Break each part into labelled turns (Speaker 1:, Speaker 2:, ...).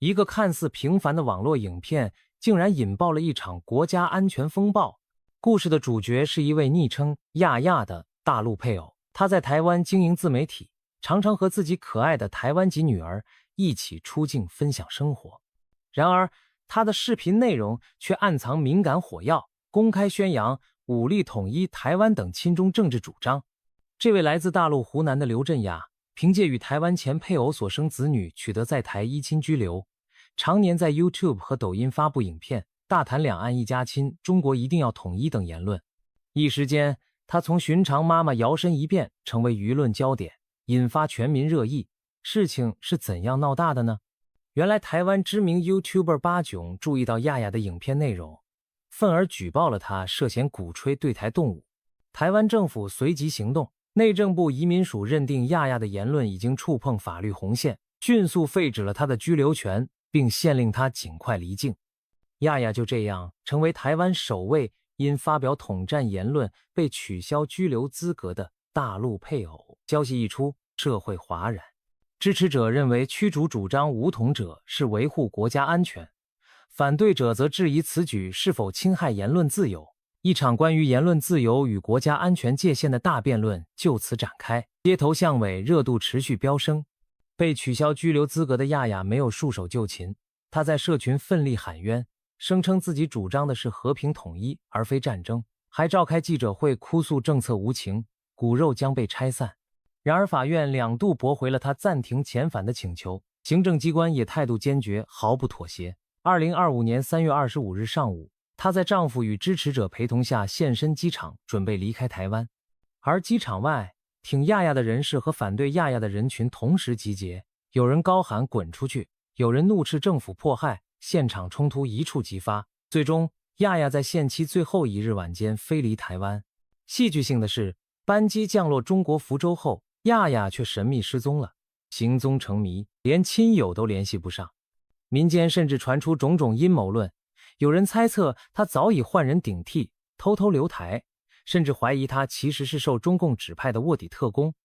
Speaker 1: 一个看似平凡的网络影片，竟然引爆了一场国家安全风暴。故事的主角是一位昵称亚亚的大陆配偶，他在台湾经营自媒体，常常和自己可爱的台湾籍女儿一起出镜分享生活。然而，他的视频内容却暗藏敏感火药，公开宣扬武力统一台湾等亲中政治主张。这位来自大陆湖南的刘振雅，凭借与台湾前配偶所生子女取得在台依亲居留，常年在 YouTube 和抖音发布影片，大谈两岸一家亲、中国一定要统一等言论。一时间，他从寻常妈妈摇身一变，成为舆论焦点，引发全民热议。事情是怎样闹大的呢？原来台湾知名 YouTuber 巴囧注意到亚亚的影片内容，愤而举报了他涉嫌鼓吹对台动武。台湾政府随即行动，内政部移民署认定亚亚的言论已经触碰法律红线，迅速废止了他的居留权，并限令他尽快离境。亚亚就这样成为台湾首位因发表统战言论被取消居留资格的大陆配偶。消息一出，社会哗然。支持者认为驱逐主张武统者是维护国家安全，反对者则质疑此举是否侵害言论自由。一场关于言论自由与国家安全界限的大辩论就此展开，街头巷尾热度持续飙升。被取消居留资格的亚亚没有束手就擒，他在社群奋力喊冤，声称自己主张的是和平统一而非战争，还召开记者会哭诉政策无情，骨肉将被拆散。然而法院2度驳回了他暂停遣返的请求，行政机关也态度坚决，毫不妥协。2025年3月25日上午，她在丈夫与支持者陪同下现身机场，准备离开台湾。而机场外，挺亚亚的人士和反对亚亚的人群同时集结，有人高喊滚出去，有人怒斥政府迫害，现场冲突一触即发。最终，亚亚在限期最后一日晚间飞离台湾。戏剧性的是，班机降落中国福州后，亚亚却神秘失踪了，行踪成谜，连亲友都联系不上。民间甚至传出种种阴谋论，有人猜测他早已换人顶替，偷偷留台，甚至怀疑他其实是受中共指派的卧底特工。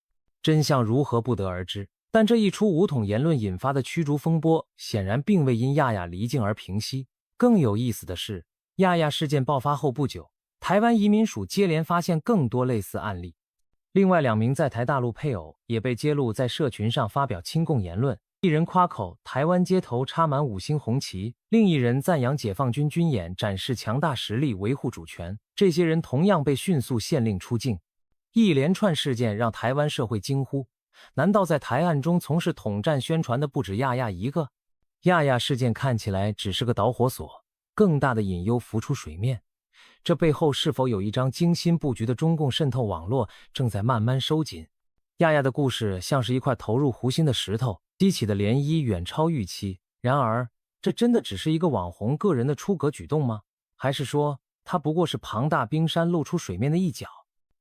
Speaker 1: 真相如何不得而知，但这一出武统言论引发的驱逐风波显然并未因亚亚离境而平息。更有意思的是，亚亚事件爆发后不久，台湾移民署接连发现更多类似案例。另外2名在台大陆配偶也被揭露在社群上发表亲共言论，一人夸口台湾街头插满5星红旗，另一人赞扬解放军军演展示强大实力维护主权，这些人同样被迅速限令出境。一连串事件让台湾社会惊呼，难道在台岸中从事统战宣传的不止亚亚一个？亚亚事件看起来只是个导火索，更大的隐忧浮出水面。这背后是否有一张精心布局的中共渗透网络正在慢慢收紧？亚亚的故事像是一块投入湖心的石头，激起的涟漪远超预期。然而，这真的只是一个网红个人的出格举动吗？还是说，它不过是庞大冰山露出水面的一角？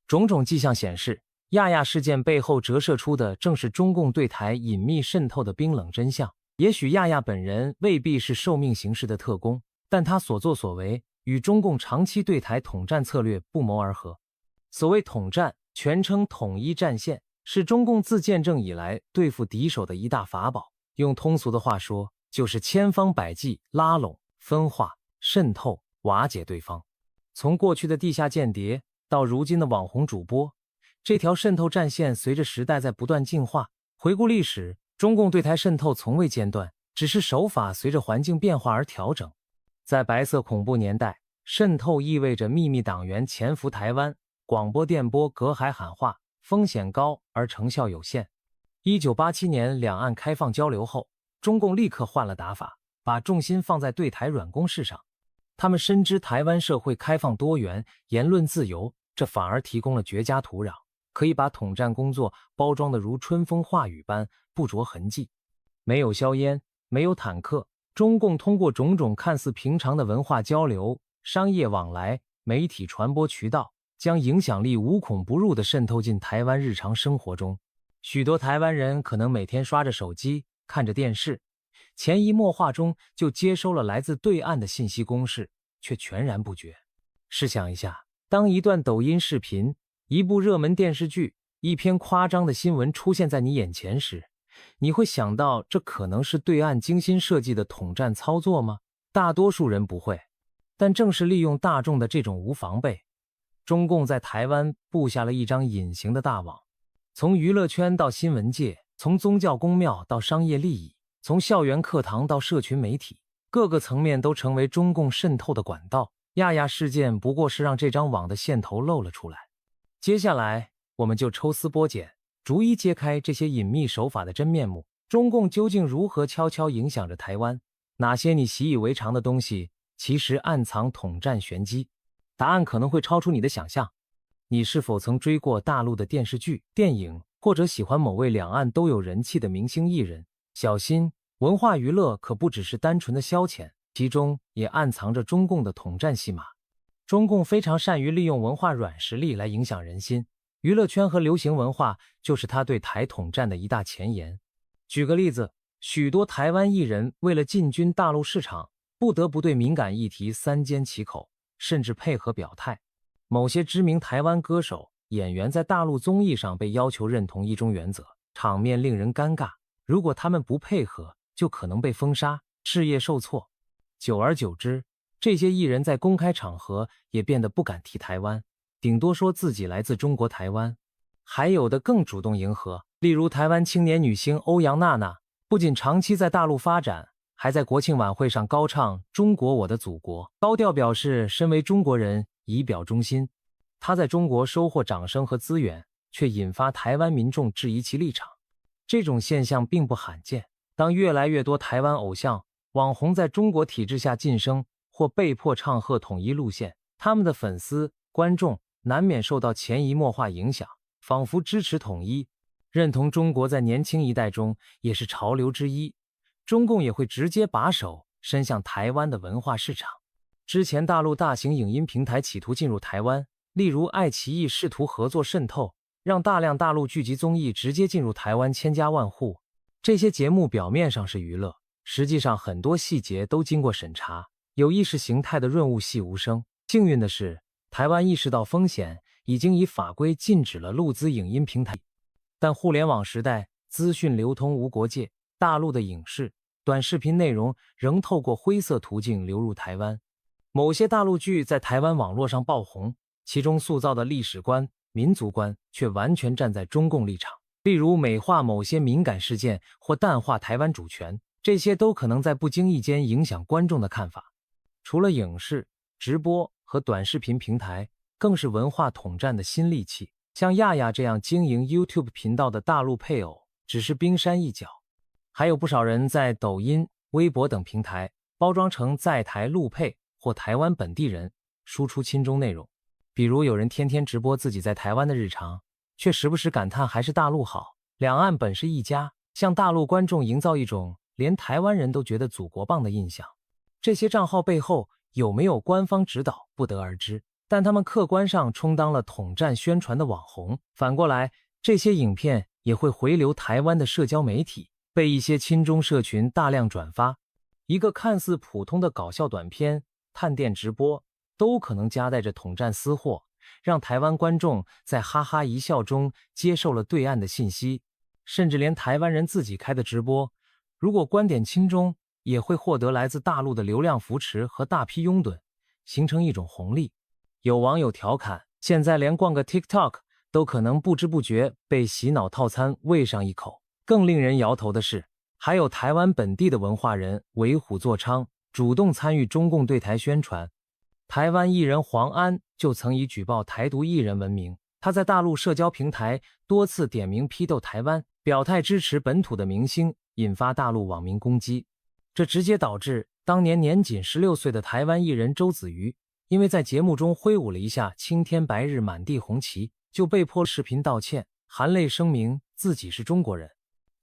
Speaker 1: 种种迹象显示，亚亚事件背后折射出的正是中共对台隐秘渗透的冰冷真相。也许亚亚本人未必是受命行事的特工，但他所作所为与中共长期对台统战策略不谋而合。所谓统战，全称统一战线，是中共自建政以来对付敌手的一大法宝。用通俗的话说，就是千方百计拉拢、分化、渗透、瓦解对方。从过去的地下间谍到如今的网红主播，这条渗透战线随着时代在不断进化。回顾历史，中共对台渗透从未间断，只是手法随着环境变化而调整。在白色恐怖年代，渗透意味着秘密党员潜伏台湾，广播电波隔海喊话，风险高而成效有限。1987年两岸开放交流后，中共立刻换了打法，把重心放在对台软攻势上。他们深知台湾社会开放多元，言论自由，这反而提供了绝佳土壤，可以把统战工作包装得如春风化雨般不着痕迹。没有硝烟，没有坦克，中共通过种种看似平常的文化交流、商业往来、媒体传播渠道，将影响力无孔不入地渗透进台湾日常生活中。许多台湾人可能每天刷着手机，看着电视，潜移默化中就接收了来自对岸的信息攻势，却全然不觉。试想一下，当一段抖音视频、一部热门电视剧、一篇夸张的新闻出现在你眼前时，你会想到这可能是对岸精心设计的统战操作吗？大多数人不会，但正是利用大众的这种无防备，中共在台湾布下了一张隐形的大网。从娱乐圈到新闻界，从宗教宫庙到商业利益，从校园课堂到社群媒体，各个层面都成为中共渗透的管道。亚亚事件不过是让这张网的线头露了出来。接下来我们就抽丝剥茧，逐一揭开这些隐秘手法的真面目。中共究竟如何悄悄影响着台湾？哪些你习以为常的东西，其实暗藏统战玄机？答案可能会超出你的想象。你是否曾追过大陆的电视剧、电影，或者喜欢某位两岸都有人气的明星艺人？小心，文化娱乐可不只是单纯的消遣，其中也暗藏着中共的统战戏码。中共非常善于利用文化软实力来影响人心，娱乐圈和流行文化就是他对台统战的一大前沿。举个例子，许多台湾艺人为了进军大陆市场，不得不对敏感议题三缄其口，甚至配合表态。某些知名台湾歌手、演员在大陆综艺上被要求认同一中原则，场面令人尴尬。如果他们不配合，就可能被封杀，事业受挫。久而久之，这些艺人在公开场合也变得不敢提台湾，顶多说自己来自中国台湾。还有的更主动迎合，例如台湾青年女星欧阳娜娜，不仅长期在大陆发展，还在国庆晚会上高唱中国我的祖国，高调表示身为中国人以表忠心。她在中国收获掌声和资源，却引发台湾民众质疑其立场。这种现象并不罕见，当越来越多台湾偶像、网红在中国体制下晋升，或被迫唱和统一路线，他们的粉丝、观众难免受到潜移默化影响，仿佛支持统一、认同中国在年轻一代中也是潮流之一。中共也会直接把手伸向台湾的文化市场。之前大陆大型影音平台企图进入台湾，例如爱奇艺试图合作渗透，让大量大陆剧集综艺直接进入台湾，千家万户。这些节目表面上是娱乐，实际上很多细节都经过审查，有意识形态的润物细无声。幸运的是，台湾意识到风险，已经以法规禁止了陆资影音平台。但互联网时代，资讯流通无国界，大陆的影视、短视频内容仍透过灰色途径流入台湾。某些大陆剧在台湾网络上爆红，其中塑造的历史观、民族观却完全站在中共立场，例如美化某些敏感事件或淡化台湾主权，这些都可能在不经意间影响观众的看法。除了影视、直播和短视频平台，更是文化统战的新利器。像亚亚这样经营 YouTube 频道的大陆配偶只是冰山一角，还有不少人在抖音、微博等平台包装成在台陆配或台湾本地人，输出亲中内容。比如有人天天直播自己在台湾的日常，却时不时感叹还是大陆好，两岸本是一家，向大陆观众营造一种连台湾人都觉得祖国棒的印象。这些账号背后有没有官方指导不得而知，但他们客观上充当了统战宣传的网红。反过来，这些影片也会回流台湾的社交媒体，被一些亲中社群大量转发。一个看似普通的搞笑短片、探店直播，都可能夹带着统战私货，让台湾观众在哈哈一笑中接受了对岸的信息。甚至连台湾人自己开的直播，如果观点亲中，也会获得来自大陆的流量扶持和大批拥趸，形成一种红利。有网友调侃，现在连逛个 TikTok 都可能不知不觉被洗脑套餐喂上一口。更令人摇头的是，还有台湾本地的文化人为虎作伥，主动参与中共对台宣传。台湾艺人黄安就曾以举报台独艺人闻名，他在大陆社交平台多次点名批斗台湾，表态支持本土的明星，引发大陆网民攻击。这直接导致当年年仅16岁的台湾艺人周子瑜，因为在节目中挥舞了一下青天白日满地红旗，就被迫视频道歉，含泪声明自己是中国人。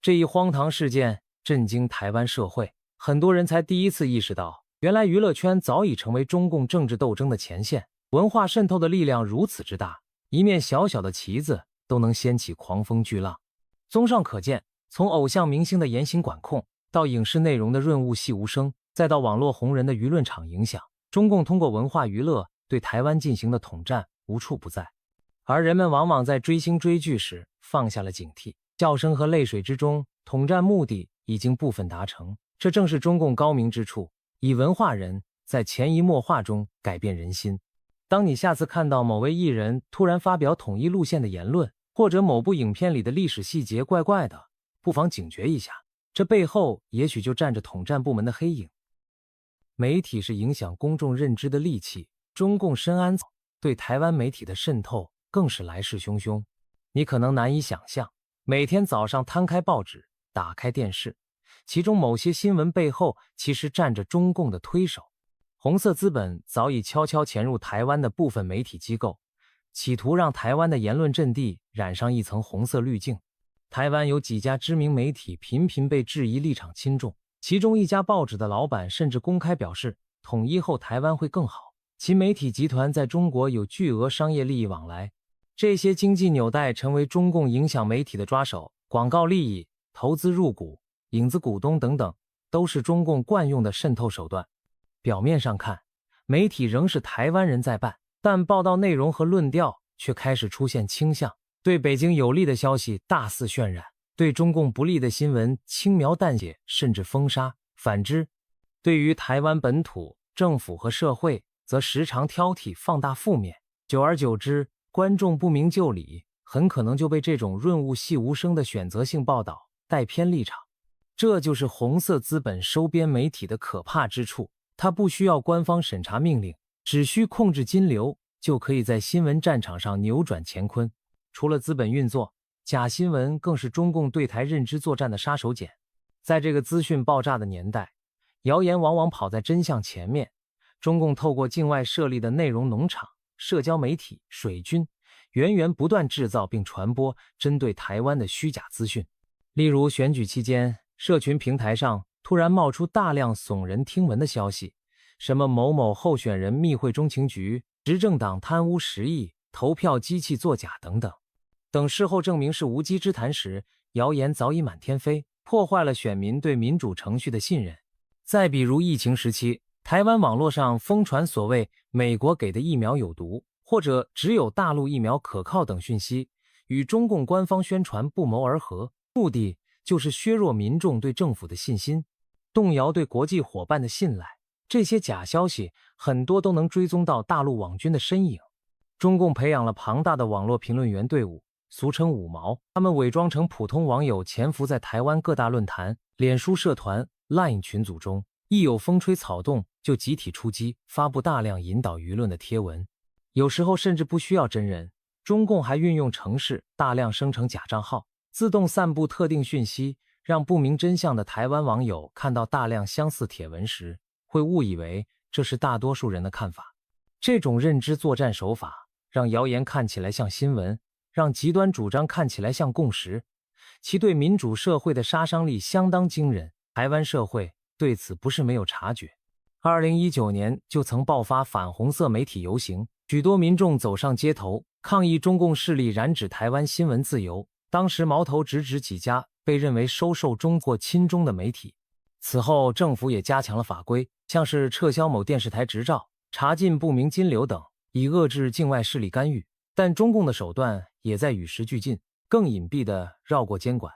Speaker 1: 这一荒唐事件震惊台湾社会，很多人才第一次意识到，原来娱乐圈早已成为中共政治斗争的前线，文化渗透的力量如此之大，一面小小的旗子都能掀起狂风巨浪。综上可见，从偶像明星的严刑管控，到影视内容的润物细无声，再到网络红人的舆论场影响，中共通过文化娱乐对台湾进行的统战无处不在。而人们往往在追星追剧时放下了警惕，笑声和泪水之中统战目的已经部分达成。这正是中共高明之处，以文化人在潜移默化中改变人心。当你下次看到某位艺人突然发表统一路线的言论，或者某部影片里的历史细节怪怪的，不妨警觉一下，这背后也许就站着统战部门的黑影。媒体是影响公众认知的利器，中共深谙对台湾媒体的渗透更是来势汹汹。你可能难以想象，每天早上摊开报纸，打开电视，其中某些新闻背后其实站着中共的推手。红色资本早已悄悄潜入台湾的部分媒体机构，企图让台湾的言论阵地染上一层红色滤镜。台湾有几家知名媒体频频被质疑立场亲中，其中一家报纸的老板甚至公开表示，统一后台湾会更好，其媒体集团在中国有巨额商业利益往来。这些经济纽带成为中共影响媒体的抓手，广告利益、投资入股、影子股东等等，都是中共惯用的渗透手段。表面上看，媒体仍是台湾人在办，但报道内容和论调却开始出现倾向，对北京有利的消息大肆渲染，对中共不利的新闻轻描淡写甚至封杀。反之，对于台湾本土、政府和社会，则时常挑剔放大负面，久而久之，观众不明就里，很可能就被这种润物细无声的选择性报道带偏立场。这就是红色资本收编媒体的可怕之处，它不需要官方审查命令，只需控制金流，就可以在新闻战场上扭转乾坤。除了资本运作，假新闻更是中共对台认知作战的杀手锏。在这个资讯爆炸的年代，谣言往往跑在真相前面。中共透过境外设立的内容农场、社交媒体、水军，源源不断制造并传播针对台湾的虚假资讯。例如选举期间，社群平台上突然冒出大量耸人听闻的消息，什么某某候选人密会中情局、执政党贪污10亿、投票机器作假等等。等事后证明是无稽之谈时，谣言早已满天飞，破坏了选民对民主程序的信任。再比如疫情时期，台湾网络上疯传所谓美国给的疫苗有毒，或者只有大陆疫苗可靠等讯息，与中共官方宣传不谋而合，目的就是削弱民众对政府的信心，动摇对国际伙伴的信赖。这些假消息很多都能追踪到大陆网军的身影。中共培养了庞大的网络评论员队伍，俗称五毛，他们伪装成普通网友，潜伏在台湾各大论坛、脸书社团、LINE 群组中，一有风吹草动就集体出击，发布大量引导舆论的贴文。有时候甚至不需要真人，中共还运用程式大量生成假账号，自动散布特定讯息，让不明真相的台湾网友看到大量相似帖文时，会误以为这是大多数人的看法。这种认知作战手法让谣言看起来像新闻，让极端主张看起来像共识，其对民主社会的杀伤力相当惊人。台湾社会对此不是没有察觉。2019年就曾爆发反红色媒体游行，许多民众走上街头抗议中共势力染指台湾新闻自由，当时矛头直指几家被认为收受中或亲中的媒体。此后政府也加强了法规，像是撤销某电视台执照、查禁不明金流等，以遏制境外势力干预。但中共的手段也在与时俱进，更隐蔽地绕过监管，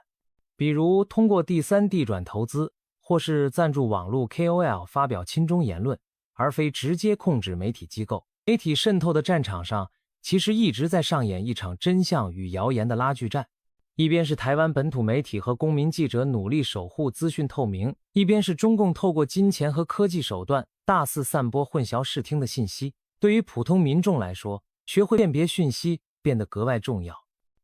Speaker 1: 比如通过第三地转投资，或是赞助网络 KOL 发表亲中言论，而非直接控制媒体机构。媒体渗透的战场上，其实一直在上演一场真相与谣言的拉锯战。一边是台湾本土媒体和公民记者努力守护资讯透明，一边是中共透过金钱和科技手段大肆散播混淆视听的信息。对于普通民众来说，学会辨别讯息变得格外重要。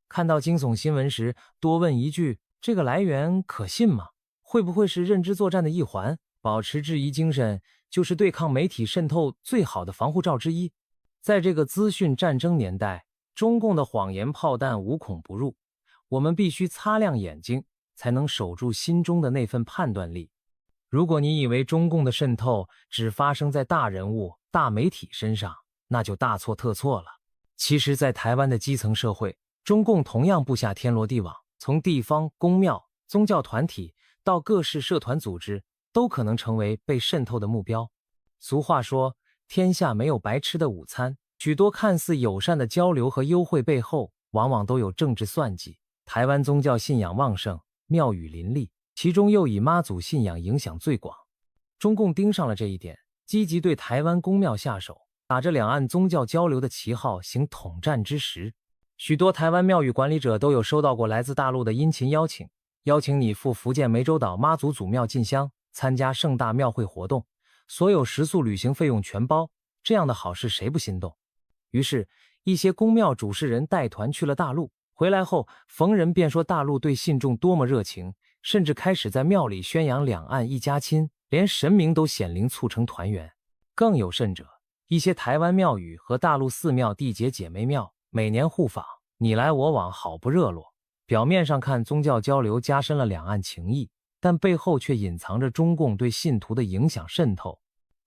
Speaker 1: 看到惊悚新闻时，多问一句：这个来源可信吗？会不会是认知作战的一环？保持质疑精神，就是对抗媒体渗透最好的防护罩之一。在这个资讯战争年代，中共的谎言炮弹无孔不入，我们必须擦亮眼睛，才能守住心中的那份判断力。如果你以为中共的渗透只发生在大人物、大媒体身上，那就大错特错了。其实在台湾的基层社会，中共同样布下天罗地网，从地方、公庙、宗教团体到各式社团组织，都可能成为被渗透的目标。俗话说，天下没有白吃的午餐，许多看似友善的交流和优惠背后，往往都有政治算计。台湾宗教信仰旺盛，庙宇林立，其中又以妈祖信仰影响最广。中共盯上了这一点，积极对台湾公庙下手，打着两岸宗教交流的旗号行统战之实。许多台湾庙宇管理者都有收到过来自大陆的殷勤邀请，邀请你赴福建湄洲岛妈祖祖庙进香，参加盛大庙会活动，所有食宿旅行费用全包，这样的好事谁不心动？于是一些公庙主事人带团去了大陆，回来后逢人便说大陆对信众多么热情，甚至开始在庙里宣扬两岸一家亲，连神明都显灵促成团圆。更有甚者，一些台湾庙宇和大陆寺庙缔结姐妹庙，每年互访，你来我往，好不热络。表面上看宗教交流加深了两岸情谊，但背后却隐藏着中共对信徒的影响渗透。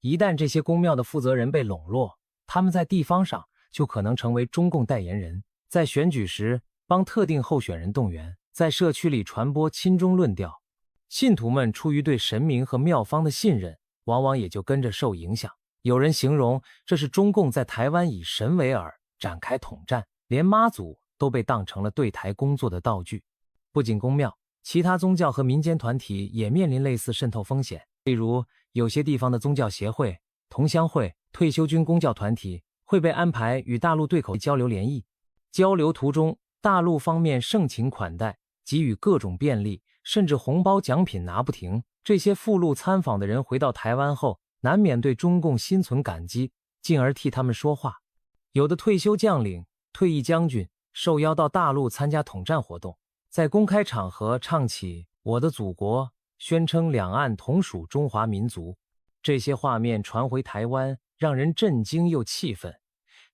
Speaker 1: 一旦这些公庙的负责人被笼络，他们在地方上就可能成为中共代言人，在选举时帮特定候选人动员，在社区里传播亲中论调。信徒们出于对神明和庙方的信任，往往也就跟着受影响。有人形容这是中共在台湾以神为饵，展开统战，连妈祖都被当成了对台工作的道具。不仅公庙，其他宗教和民间团体也面临类似渗透风险。例如，有些地方的宗教协会、同乡会、退休军公教团体会被安排与大陆对口交流联谊。交流途中，大陆方面盛情款待，给予各种便利，甚至红包奖品拿不停。这些赴陆参访的人回到台湾后，难免对中共心存感激，进而替他们说话。有的退休将领、退役将军受邀到大陆参加统战活动，在公开场合唱起我的祖国，宣称两岸同属中华民族。这些画面传回台湾，让人震惊又气愤。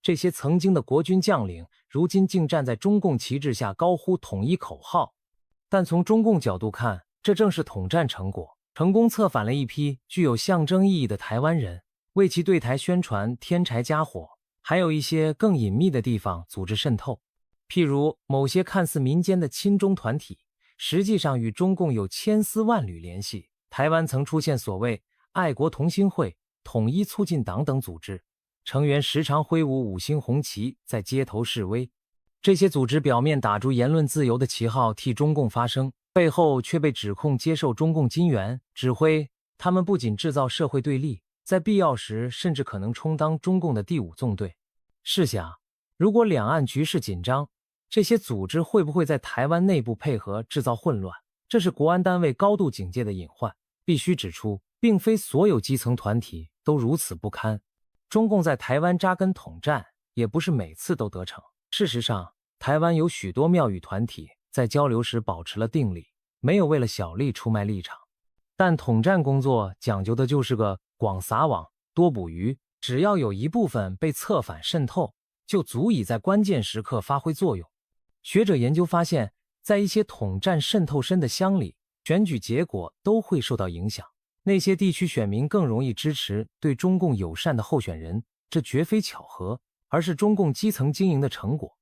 Speaker 1: 这些曾经的国军将领，如今竟站在中共旗帜下高呼统一口号。但从中共角度看，这正是统战成果，成功策反了一批具有象征意义的台湾人，为其对台宣传添柴加火。还有一些更隐秘的地方组织渗透，譬如某些看似民间的亲中团体，实际上与中共有千丝万缕联系。台湾曾出现所谓爱国同心会、统一促进党等组织，成员时常挥舞5星红旗在街头示威。这些组织表面打着言论自由的旗号替中共发声，背后却被指控接受中共金援指挥。他们不仅制造社会对立，在必要时甚至可能充当中共的第5纵队。试想，如果两岸局势紧张，这些组织会不会在台湾内部配合制造混乱？这是国安单位高度警戒的隐患。必须指出，并非所有基层团体都如此不堪。中共在台湾扎根统战，也不是每次都得逞。事实上，台湾有许多庙宇团体在交流时保持了定力，没有为了小利出卖立场。但统战工作讲究的就是个广撒网、多捕鱼，只要有一部分被策反渗透，就足以在关键时刻发挥作用。学者研究发现，在一些统战渗透深的乡里，选举结果都会受到影响。那些地区选民更容易支持对中共友善的候选人，这绝非巧合，而是中共基层经营的成果。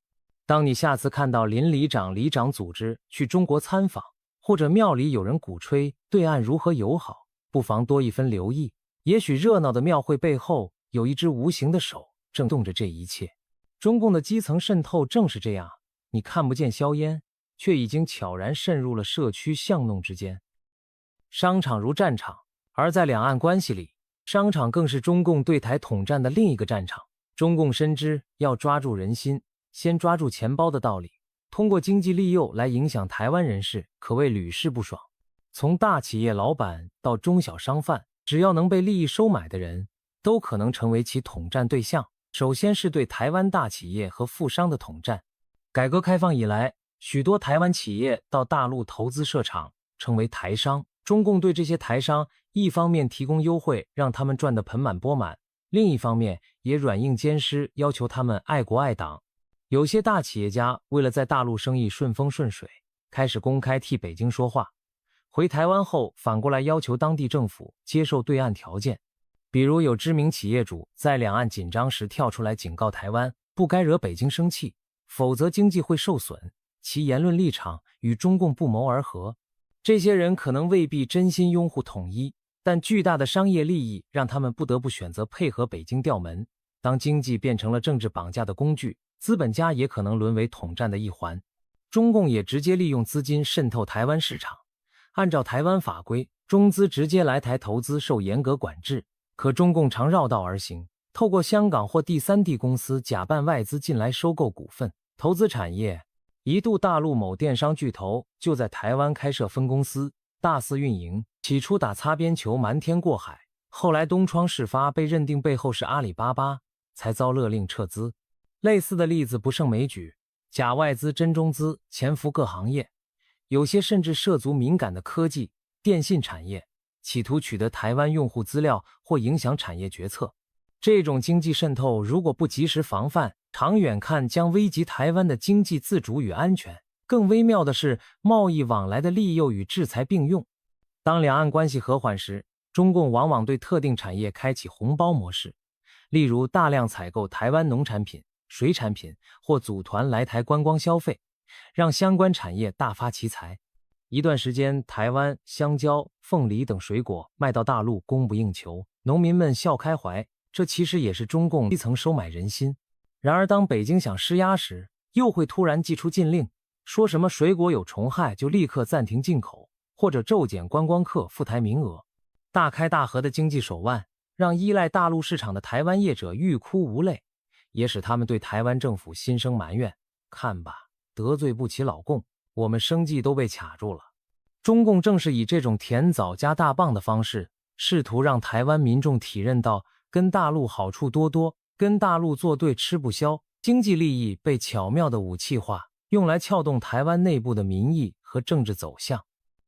Speaker 1: 当你下次看到邻里长、里长组织去中国参访，或者庙里有人鼓吹对岸如何友好，不妨多一分留意，也许热闹的庙会背后有一只无形的手正动着这一切。中共的基层渗透正是这样，你看不见硝烟，却已经悄然渗入了社区巷弄之间。商场如战场，而在两岸关系里，商场更是中共对台统战的另一个战场。中共深知要抓住人心，先抓住钱包的道理，通过经济利诱来影响台湾人士，可谓屡试不爽。从大企业老板到中小商贩，只要能被利益收买的人，都可能成为其统战对象。首先是对台湾大企业和富商的统战。改革开放以来，许多台湾企业到大陆投资设厂，成为台商。中共对这些台商一方面提供优惠，让他们赚得盆满钵满，另一方面也软硬兼施，要求他们爱国爱党。有些大企业家为了在大陆生意顺风顺水，开始公开替北京说话，回台湾后反过来要求当地政府接受对岸条件。比如有知名企业主在两岸紧张时跳出来警告台湾，不该惹北京生气，否则经济会受损，其言论立场与中共不谋而合。这些人可能未必真心拥护统一，但巨大的商业利益让他们不得不选择配合北京调门。当经济变成了政治绑架的工具，资本家也可能沦为统战的一环。中共也直接利用资金渗透台湾市场，按照台湾法规，中资直接来台投资受严格管制，可中共常绕道而行，透过香港或第三地公司假扮外资进来收购股份、投资产业。一度大陆某电商巨头就在台湾开设分公司，大肆运营，起初打擦边球瞒天过海，后来东窗事发被认定背后是阿里巴巴，才遭勒令撤资。类似的例子不胜枚举，假外资真中资潜伏各行业，有些甚至涉足敏感的科技、电信产业，企图取得台湾用户资料或影响产业决策。这种经济渗透如果不及时防范，长远看将危及台湾的经济自主与安全。更微妙的是，贸易往来的利诱与制裁并用。当两岸关系和缓时，中共往往对特定产业开启红包模式，例如大量采购台湾农产品、水产品或组团来台观光消费，让相关产业大发其财。一段时间，台湾香蕉、凤梨等水果卖到大陆供不应求，农民们笑开怀，这其实也是中共基层收买人心。然而当北京想施压时，又会突然祭出禁令，说什么水果有虫害就立刻暂停进口，或者骤减观光客赴台名额。大开大合的经济手腕，让依赖大陆市场的台湾业者欲哭无泪，也使他们对台湾政府心生埋怨。看吧，得罪不起老共，我们生计都被卡住了。中共正是以这种甜枣加大棒的方式，试图让台湾民众体认到跟大陆好处多多，跟大陆作对吃不消，经济利益被巧妙的武器化，用来撬动台湾内部的民意和政治走向。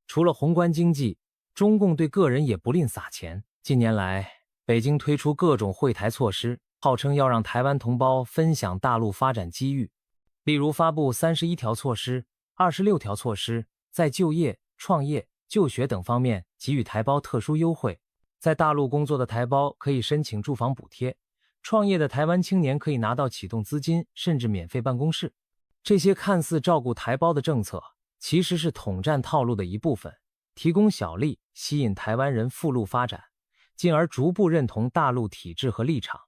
Speaker 1: 除了宏观经济，中共对个人也不吝撒钱。近年来，北京推出各种惠台措施，号称要让台湾同胞分享大陆发展机遇。例如发布31条措施、26条措施，在就业、创业、就学等方面给予台胞特殊优惠。在大陆工作的台胞可以申请住房补贴，创业的台湾青年可以拿到启动资金，甚至免费办公室。这些看似照顾台胞的政策，其实是统战套路的一部分，提供小利，吸引台湾人赴陆发展，进而逐步认同大陆体制和立场。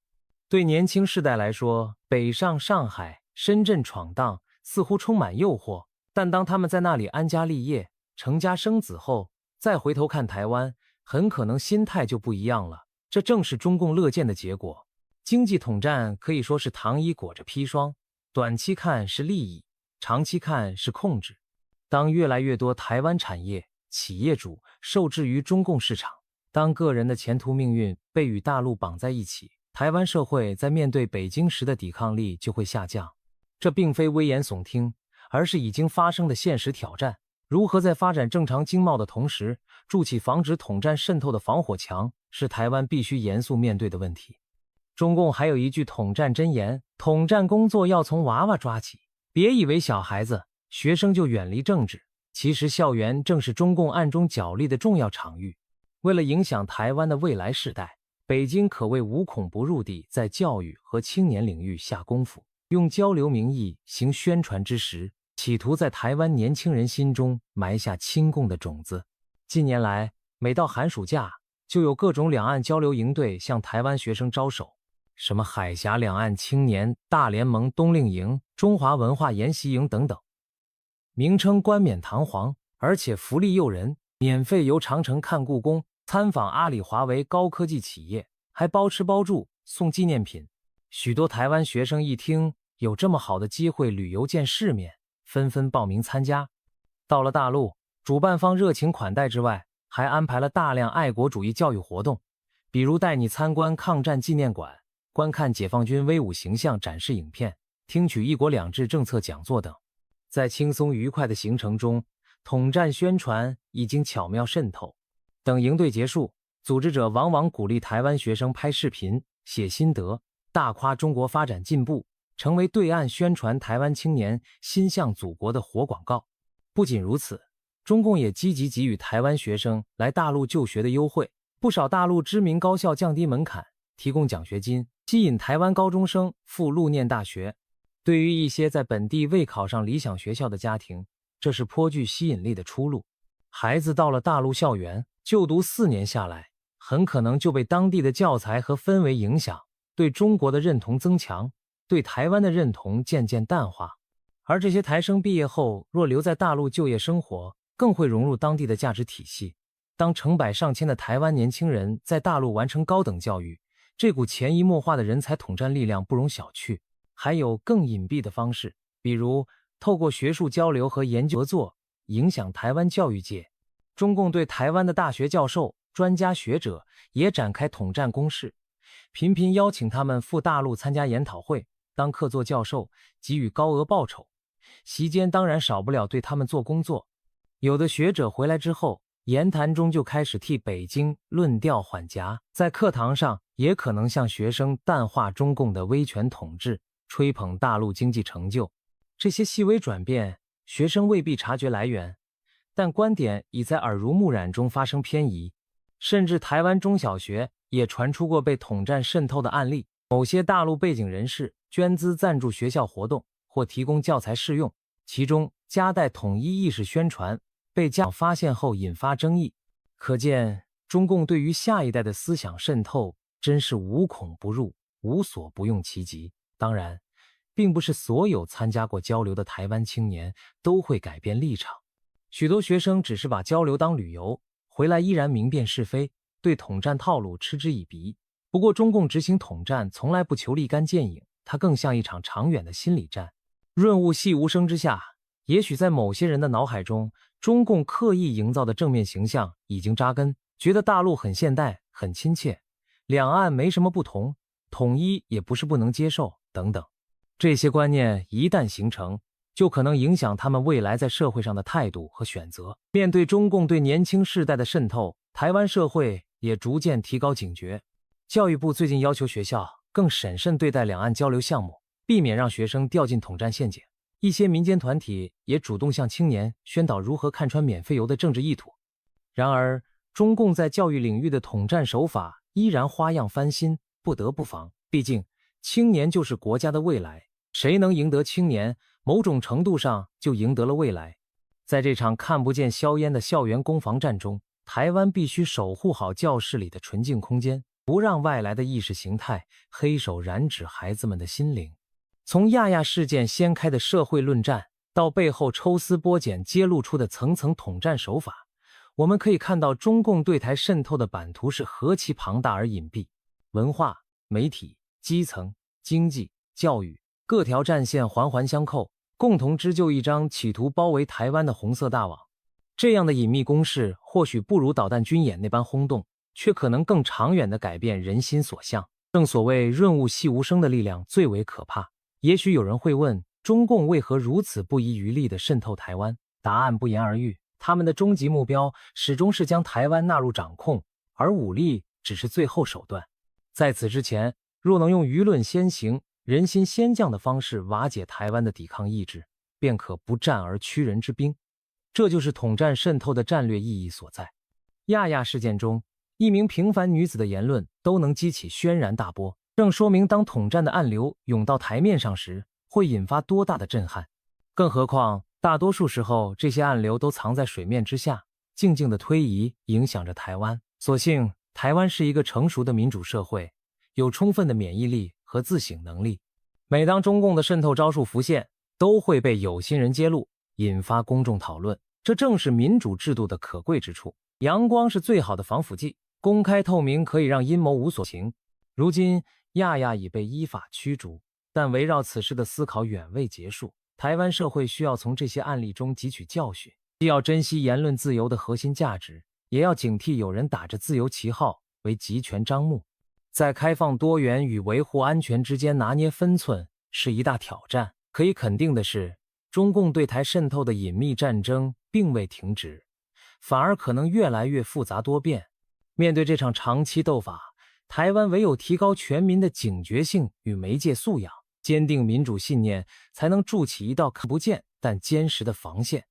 Speaker 1: 对年轻世代来说，北上上海、深圳闯荡似乎充满诱惑，但当他们在那里安家立业、成家生子后，再回头看台湾，很可能心态就不一样了。这正是中共乐见的结果。经济统战可以说是糖衣裹着砒霜，短期看是利益，长期看是控制。当越来越多台湾产业、企业主受制于中共市场，当个人的前途命运被与大陆绑在一起，台湾社会在面对北京时的抵抗力就会下降。这并非危言耸听，而是已经发生的现实挑战。如何在发展正常经贸的同时，筑起防止统战渗透的防火墙，是台湾必须严肃面对的问题。中共还有一句统战箴言：统战工作要从娃娃抓起。别以为小孩子、学生就远离政治，其实校园正是中共暗中角力的重要场域。为了影响台湾的未来世代，北京可谓无孔不入地在教育和青年领域下功夫，用交流名义行宣传之实，企图在台湾年轻人心中埋下亲共的种子。近年来，每到寒暑假，就有各种两岸交流营队向台湾学生招手，什么海峡两岸青年大联盟冬令营、中华文化研习营等等，名称冠冕堂皇，而且福利诱人，免费游长城看故宫，参访阿里华为高科技企业，还包吃包住，送纪念品。许多台湾学生一听有这么好的机会旅游见世面，纷纷报名参加。到了大陆，主办方热情款待之外，还安排了大量爱国主义教育活动，比如带你参观抗战纪念馆，观看解放军威武形象展示影片，听取一国两制政策讲座等。在轻松愉快的行程中，统战宣传已经巧妙渗透。等营队结束，组织者往往鼓励台湾学生拍视频、写心得，大夸中国发展进步，成为对岸宣传台湾青年心向祖国的活广告。不仅如此，中共也积极给予台湾学生来大陆就学的优惠，不少大陆知名高校降低门槛，提供奖学金，吸引台湾高中生赴陆念大学。对于一些在本地未考上理想学校的家庭，这是颇具吸引力的出路。孩子到了大陆校园，就读4年下来，很可能就被当地的教材和氛围影响，对中国的认同增强，对台湾的认同渐渐淡化。而这些台生毕业后若留在大陆就业生活，更会融入当地的价值体系。当成百上千的台湾年轻人在大陆完成高等教育，这股潜移默化的人才统战力量不容小觑。还有更隐蔽的方式，比如透过学术交流和研究合作，影响台湾教育界。中共对台湾的大学教授、专家学者也展开统战攻势，频频邀请他们赴大陆参加研讨会，当客座教授，给予高额报酬。席间当然少不了对他们做工作。有的学者回来之后，言谈中就开始替北京论调缓颊，在课堂上也可能向学生淡化中共的威权统治，吹捧大陆经济成就。这些细微转变，学生未必察觉来源，但观点已在耳濡目染中发生偏移。甚至台湾中小学也传出过被统战渗透的案例，某些大陆背景人士捐资赞助学校活动，或提供教材试用，其中夹带统一意识宣传，被家长发现后引发争议。可见中共对于下一代的思想渗透真是无孔不入，无所不用其极。当然，并不是所有参加过交流的台湾青年都会改变立场，许多学生只是把交流当旅游，回来依然明辨是非，对统战套路嗤之以鼻。不过中共执行统战从来不求立竿见影，它更像一场长远的心理战。润物细无声之下，也许在某些人的脑海中，中共刻意营造的正面形象已经扎根，觉得大陆很现代，很亲切，两岸没什么不同，统一也不是不能接受，等等。这些观念一旦形成，就可能影响他们未来在社会上的态度和选择。面对中共对年轻世代的渗透，台湾社会也逐渐提高警觉。教育部最近要求学校更审慎对待两岸交流项目，避免让学生掉进统战陷阱。一些民间团体也主动向青年宣导如何看穿免费游的政治意图。然而，中共在教育领域的统战手法依然花样翻新，不得不防。毕竟，青年就是国家的未来，谁能赢得青年，某种程度上就赢得了未来。在这场看不见硝烟的校园攻防战中，台湾必须守护好教室里的纯净空间，不让外来的意识形态黑手染指孩子们的心灵。从亚亚事件掀开的社会论战，到背后抽丝剥茧揭露出的层层统战手法，我们可以看到中共对台渗透的版图是何其庞大而隐蔽。文化、媒体、基层、经济、教育，各条战线环环相扣，共同织就一张企图包围台湾的红色大网。这样的隐秘攻势或许不如导弹军演那般轰动，却可能更长远地改变人心所向。正所谓润物细无声的力量最为可怕。也许有人会问，中共为何如此不遗余力地渗透台湾？答案不言而喻，他们的终极目标始终是将台湾纳入掌控，而武力只是最后手段。在此之前，若能用舆论先行、人心先降的方式瓦解台湾的抵抗意志，便可不战而屈人之兵。这就是统战渗透的战略意义所在。亚亚事件中，一名平凡女子的言论都能激起轩然大波，正说明当统战的暗流涌到台面上时，会引发多大的震撼。更何况，大多数时候这些暗流都藏在水面之下，静静的推移，影响着台湾。所幸，台湾是一个成熟的民主社会，有充分的免疫力和自省能力。每当中共的渗透招数浮现，都会被有心人揭露，引发公众讨论。这正是民主制度的可贵之处。阳光是最好的防腐剂，公开透明可以让阴谋无所行。如今，亚亚已被依法驱逐，但围绕此事的思考远未结束。台湾社会需要从这些案例中汲取教训，既要珍惜言论自由的核心价值，也要警惕有人打着自由旗号为集权张目。在开放多元与维护安全之间拿捏分寸是一大挑战。可以肯定的是，中共对台渗透的隐秘战争并未停止，反而可能越来越复杂多变。面对这场长期斗法，台湾唯有提高全民的警觉性与媒介素养，坚定民主信念，才能筑起一道看不见但坚实的防线。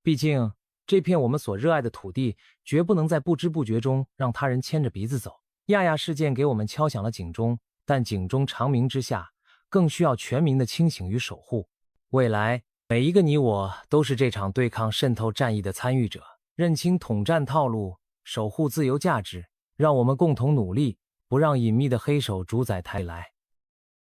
Speaker 1: 毕竟，这片我们所热爱的土地，绝不能在不知不觉中让他人牵着鼻子走。亚亚事件给我们敲响了警钟，但警钟长鸣之下，更需要全民的清醒与守护。未来，每一个你我都是这场对抗渗透战役的参与者，认清统战套路，守护自由价值，让我们共同努力，不让隐秘的黑手主宰台来。